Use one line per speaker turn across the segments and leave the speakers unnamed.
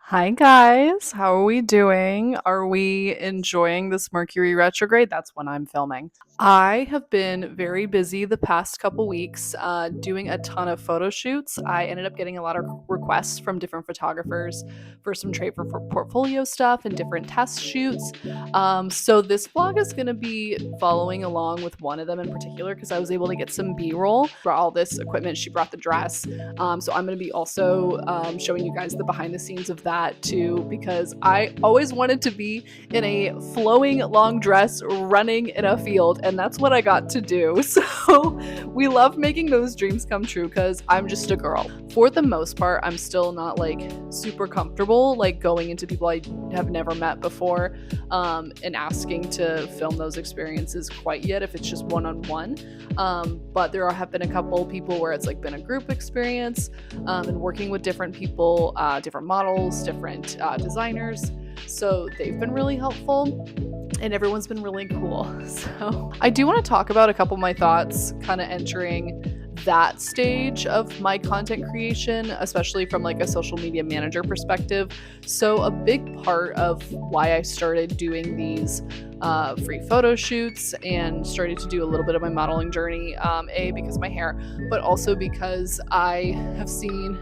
Hi guys, how are we doing? Are we enjoying this Mercury retrograde? That's when I'm filming. I have been very busy the past couple weeks doing a ton of photo shoots. I ended up getting a lot of requests from different photographers for some trade for portfolio stuff and different test shoots. So this vlog is going to be following along with one of them in particular because I was able to get some B-roll. Brought all this equipment. She brought the dress. So I'm going to be also showing you guys the behind the scenes of that too, because I always wanted to be in a flowing long dress running in a field, and that's what I got to do. So we love making those dreams come true because I'm just a girl. For the most part, I'm still not like super comfortable like going into people I have never met before and asking to film those experiences quite yet if it's just one-on-one. But there have been a couple people where it's like been a group experience and working with different people, different models, different designers. So they've been really helpful and everyone's been really cool. So I do want to talk about a couple of my thoughts kind of entering that stage of my content creation, especially from like a social media manager perspective. So a big part of why I started doing these free photo shoots and started to do a little bit of my modeling journey, because of my hair, but also because I have seen,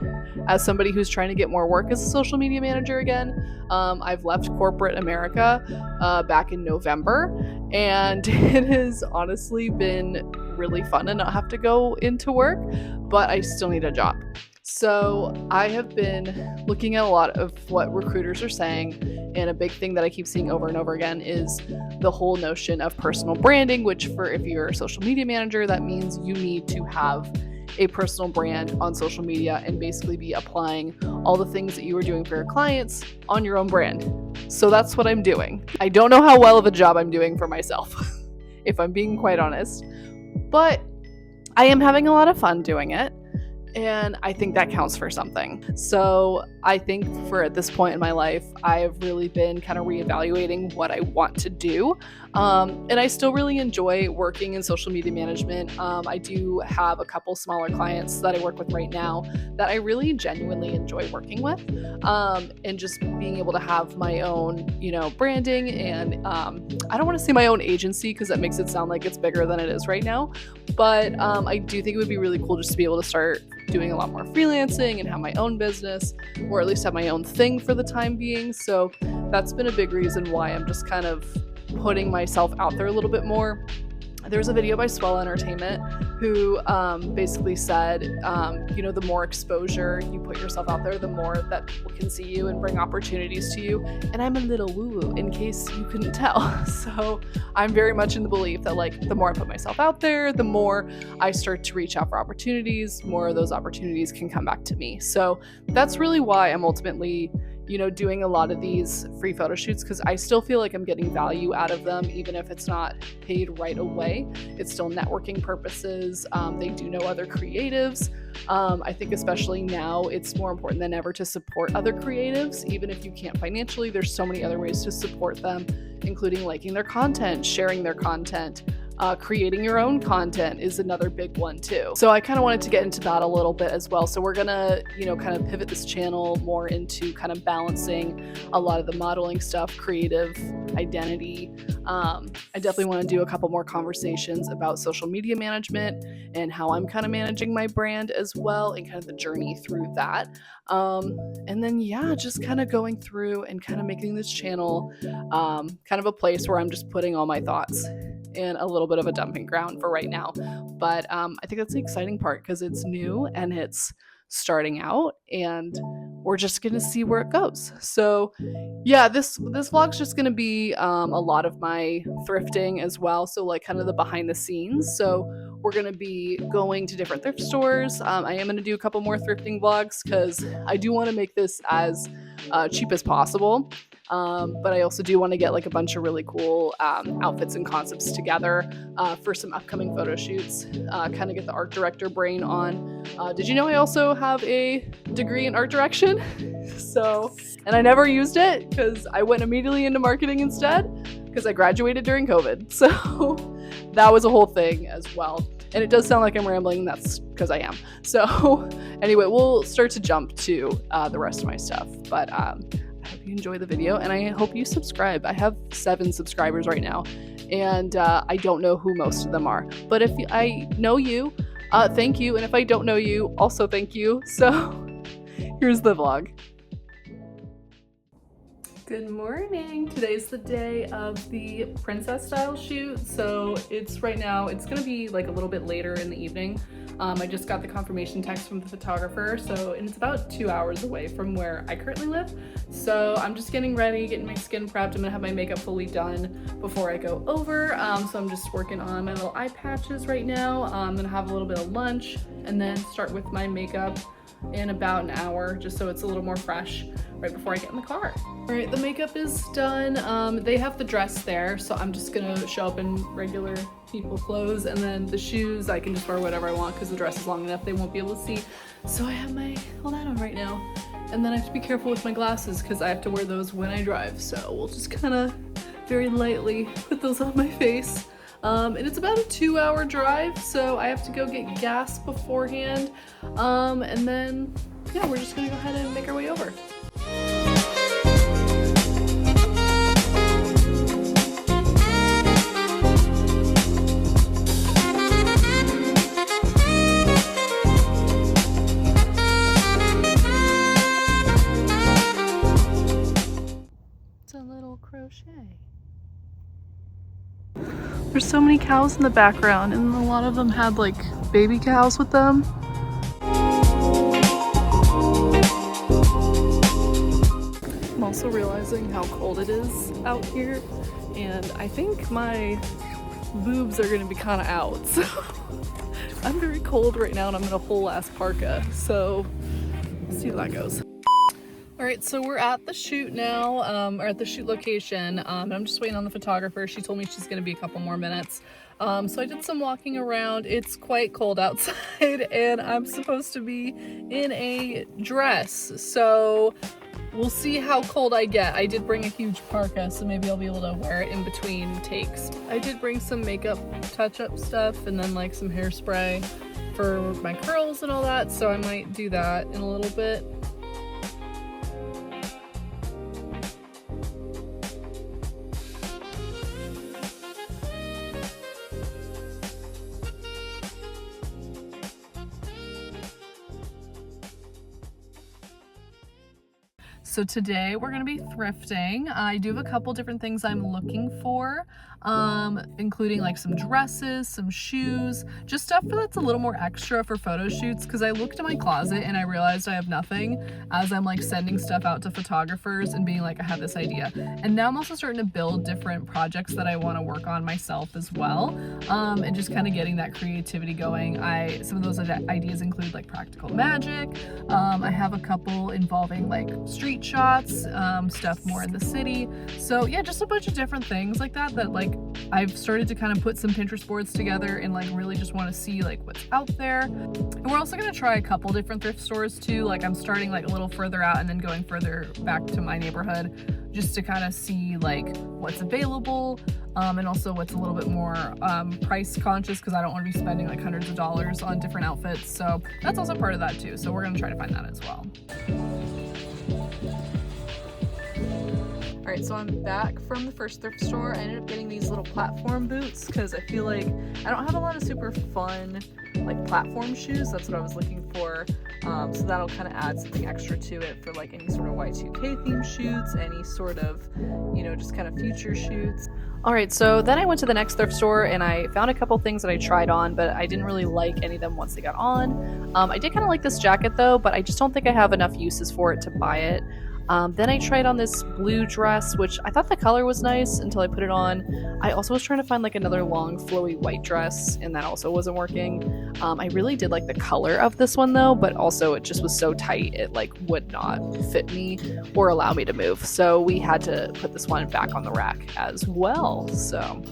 as somebody who's trying to get more work as a social media manager again, I've left corporate America back in November, and it has honestly been really fun to not have to go into work, but I still need a job. So I have been looking at a lot of what recruiters are saying, and a big thing that I keep seeing over and over again is the whole notion of personal branding, which for if you're a social media manager, that means you need to have a personal brand on social media and basically be applying all the things that you are doing for your clients on your own brand. So that's what I'm doing. I don't know how well of a job I'm doing for myself, if I'm being quite honest, but I am having a lot of fun doing it. And I think that counts for something. So I think for at this point in my life, I've really been kind of reevaluating what I want to do. And I still really enjoy working in social media management. I do have a couple smaller clients that I work with right now that I really genuinely enjoy working with. And just being able to have my own, branding and I don't want to say my own agency because that makes it sound like it's bigger than it is right now. But I do think it would be really cool just to be able to start doing a lot more freelancing and have my own business, or at least have my own thing for the time being. So that's been a big reason why I'm just kind of putting myself out there a little bit more. There's a video by Swell Entertainment who basically said, the more exposure you put yourself out there, the more that people can see you and bring opportunities to you. And I'm a little woo-woo, in case you couldn't tell. So I'm very much in the belief that like the more I put myself out there, the more I start to reach out for opportunities, more of those opportunities can come back to me. So that's really why I'm ultimately doing a lot of these free photo shoots, because I still feel like I'm getting value out of them, even if it's not paid right away. It's still networking purposes. They do know other creatives. I think especially now it's more important than ever to support other creatives, even if you can't financially. There's so many other ways to support them, including liking their content, sharing their content. Creating your own content is another big one too. So I kind of wanted to get into that a little bit as well. So we're gonna, kind of pivot this channel more into kind of balancing a lot of the modeling stuff, creative identity. I definitely want to do a couple more conversations about social media management and how I'm kind of managing my brand as well, and kind of the journey through that. And then just kind of going through and kind of making this channel kind of a place where I'm just putting all my thoughts and a little bit of a dumping ground for right now. But I think that's the exciting part because it's new and it's starting out, and we're just gonna see where it goes. So this vlog's just gonna be a lot of my thrifting as well, so like kind of the behind the scenes. So we're gonna be going to different thrift stores. I am gonna do a couple more thrifting vlogs because I do want to make this as cheap as possible. But I also do want to get like a bunch of really cool outfits and concepts together for some upcoming photo shoots, kind of get the art director brain on. Did you know I also have a degree in art direction? And I never used it because I went immediately into marketing instead because I graduated during COVID. So that was a whole thing as well. And it does sound like I'm rambling, that's because I am. So anyway, we'll start to jump to the rest of my stuff. But I hope you enjoy the video, and I hope you subscribe. I have 7 subscribers right now, and I don't know who most of them are. But if I know you, thank you. And if I don't know you, also thank you. So here's the vlog. Good morning. Today's the day of the princess style shoot. So it's right now, it's gonna be like a little bit later in the evening. I just got the confirmation text from the photographer, and it's about 2 hours away from where I currently live. So I'm just getting ready, getting my skin prepped. I'm gonna have my makeup fully done before I go over. So I'm just working on my little eye patches right now. I'm gonna have a little bit of lunch and then start with my makeup in about an hour, just so it's a little more fresh right before I get in the car. All right, the makeup is done. They have the dress there, so I'm just gonna show up in regular people clothes, and then the shoes, I can just wear whatever I want because the dress is long enough they won't be able to see. So I have all that on right now. And then I have to be careful with my glasses because I have to wear those when I drive. So we'll just kind of very lightly put those on my face. And it's about a 2-hour drive, so I have to go get gas beforehand. And then, yeah, we're just gonna go ahead and make our way over. It's a little crochet. There's so many cows in the background, and a lot of them had like baby cows with them. I'm also realizing how cold it is out here, and I think my boobs are gonna be kind of out. So I'm very cold right now, and I'm in a whole ass parka, so let's see how that goes. All right, so we're at the shoot now, or at the shoot location. I'm just waiting on the photographer. She told me she's gonna be a couple more minutes. So I did some walking around. It's quite cold outside, and I'm supposed to be in a dress. So we'll see how cold I get. I did bring a huge parka, so maybe I'll be able to wear it in between takes. I did bring some makeup touch-up stuff, and then like some hairspray for my curls and all that, so I might do that in a little bit. So today we're gonna be thrifting. I do have a couple different things I'm looking for, including like some dresses, some shoes, just stuff that's a little more extra for photo shoots, because I looked in my closet and I realized I have nothing as I'm like sending stuff out to photographers and being like, I have this idea. And now I'm also starting to build different projects that I want to work on myself as well, and just kind of getting that creativity going. Some of those ideas include like practical magic. I have a couple involving like street shots, stuff more in the city. So yeah, just a bunch of different things like that like I've started to kind of put some Pinterest boards together and like really just want to see like what's out there. And we're also going to try a couple different thrift stores too. Like I'm starting like a little further out and then going further back to my neighborhood just to kind of see like what's available, and also what's a little bit more price conscious, because I don't want to be spending like hundreds of dollars on different outfits. So that's also part of that too. So we're going to try to find that as well. All right, so I'm back from the first thrift store. I ended up getting these little platform boots because I feel like I don't have a lot of super fun like platform shoes. That's what I was looking for. So that'll kind of add something extra to it for like any sort of Y2K theme shoots, any sort of, you know, just kind of future shoots. All right, so then I went to the next thrift store and I found a couple things that I tried on, but I didn't really like any of them once they got on. I did kind of like this jacket though, but I just don't think I have enough uses for it to buy it. Then I tried on this blue dress, which I thought the color was nice until I put it on. I also was trying to find like another long flowy white dress, and that also wasn't working. I really did like the color of this one though, but also it just was so tight it like would not fit me or allow me to move. So we had to put this one back on the rack as well. So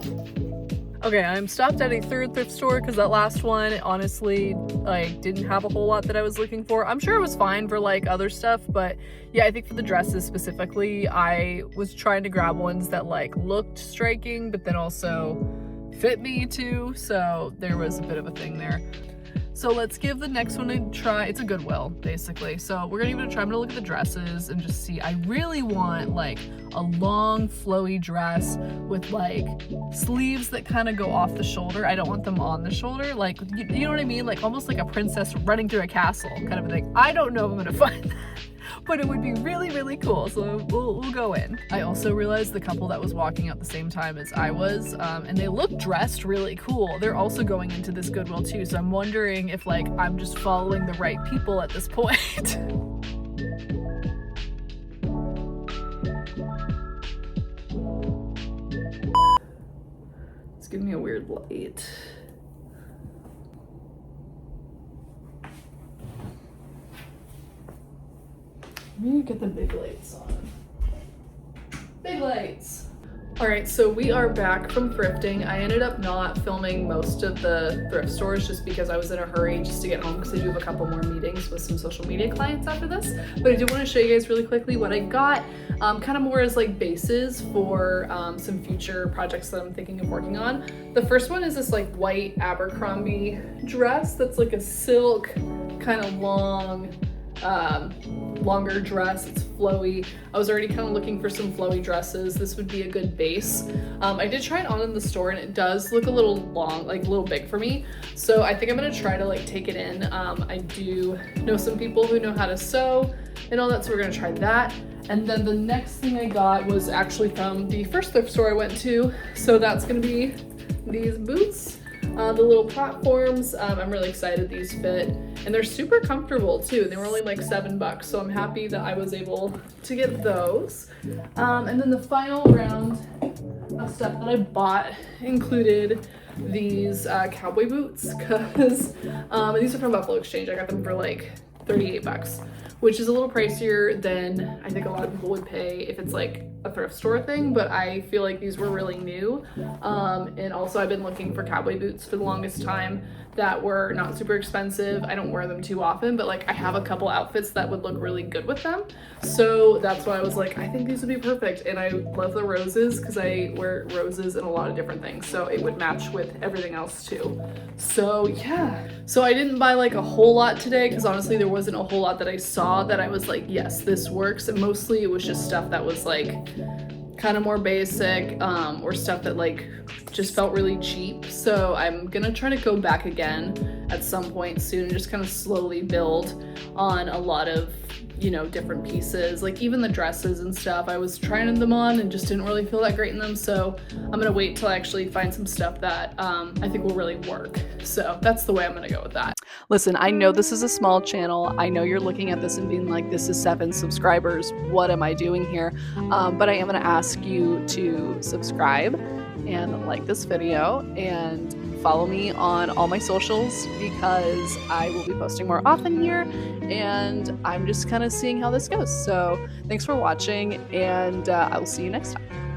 okay, I'm stopped at a third thrift store because that last one honestly like didn't have a whole lot that I was looking for. I'm sure it was fine for like other stuff, but yeah, I think for the dresses specifically, I was trying to grab ones that like looked striking but then also fit me too, so there was a bit of a thing there. So let's give the next one a try. It's a Goodwill, basically. So we're gonna give it a try. I'm gonna look at the dresses and just see. I really want like a long flowy dress with like sleeves that kind of go off the shoulder. I don't want them on the shoulder. Like, you know what I mean? Like almost like a princess running through a castle kind of a thing. I don't know if I'm gonna find that, but it would be really, really cool. So we'll go in. I also realized the couple that was walking out the same time as I was, and they look dressed really cool. They're also going into this Goodwill too. So I'm wondering if like I'm just following the right people at this point. It's giving me a weird light. Let me get the big lights on. Big lights! Alright, so we are back from thrifting. I ended up not filming most of the thrift stores just because I was in a hurry just to get home because I do have a couple more meetings with some social media clients after this. But I do want to show you guys really quickly what I got, kind of more as like bases for some future projects that I'm thinking of working on. The first one is this like white Abercrombie dress that's like a silk, kind of long, longer dress. It's flowy. I was already kind of looking for some flowy dresses. This would be a good base. I did try it on in the store and it does look a little long, like a little big for me. So I think I'm gonna try to like take it in. I do know some people who know how to sew and all that, so we're gonna try that. And then the next thing I got was actually from the first thrift store I went to. So that's gonna be these boots. The little platforms, I'm really excited these fit, and they're super comfortable too. They were only like $7, so I'm happy that I was able to get those. And then the final round of stuff that I bought included these cowboy boots, because these are from Buffalo Exchange. I got them for like $38, which is a little pricier than I think a lot of people would pay if it's like a thrift store thing, but I feel like these were really new. And also I've been looking for cowboy boots for the longest time that were not super expensive. I don't wear them too often, but like I have a couple outfits that would look really good with them. So that's why I was like, I think these would be perfect. And I love the roses because I wear roses in a lot of different things. So it would match with everything else too. So yeah. So I didn't buy like a whole lot today because honestly there wasn't a whole lot that I saw that I was like, yes, this works. And mostly it was just stuff that was like kind of more basic, or stuff that like just felt really cheap. So I'm gonna try to go back again at some point soon and just kind of slowly build on a lot of, you know, different pieces. Like even the dresses and stuff, I was trying them on and just didn't really feel that great in them. So I'm gonna wait till I actually find some stuff that I think will really work. So that's the way I'm gonna go with that. Listen, I know this is a small channel. I know you're looking at this and being like, this is 7 subscribers. What am I doing here? But I am gonna ask you to subscribe and like this video and follow me on all my socials because I will be posting more often here and I'm just kind of seeing how this goes. So thanks for watching and I will see you next time.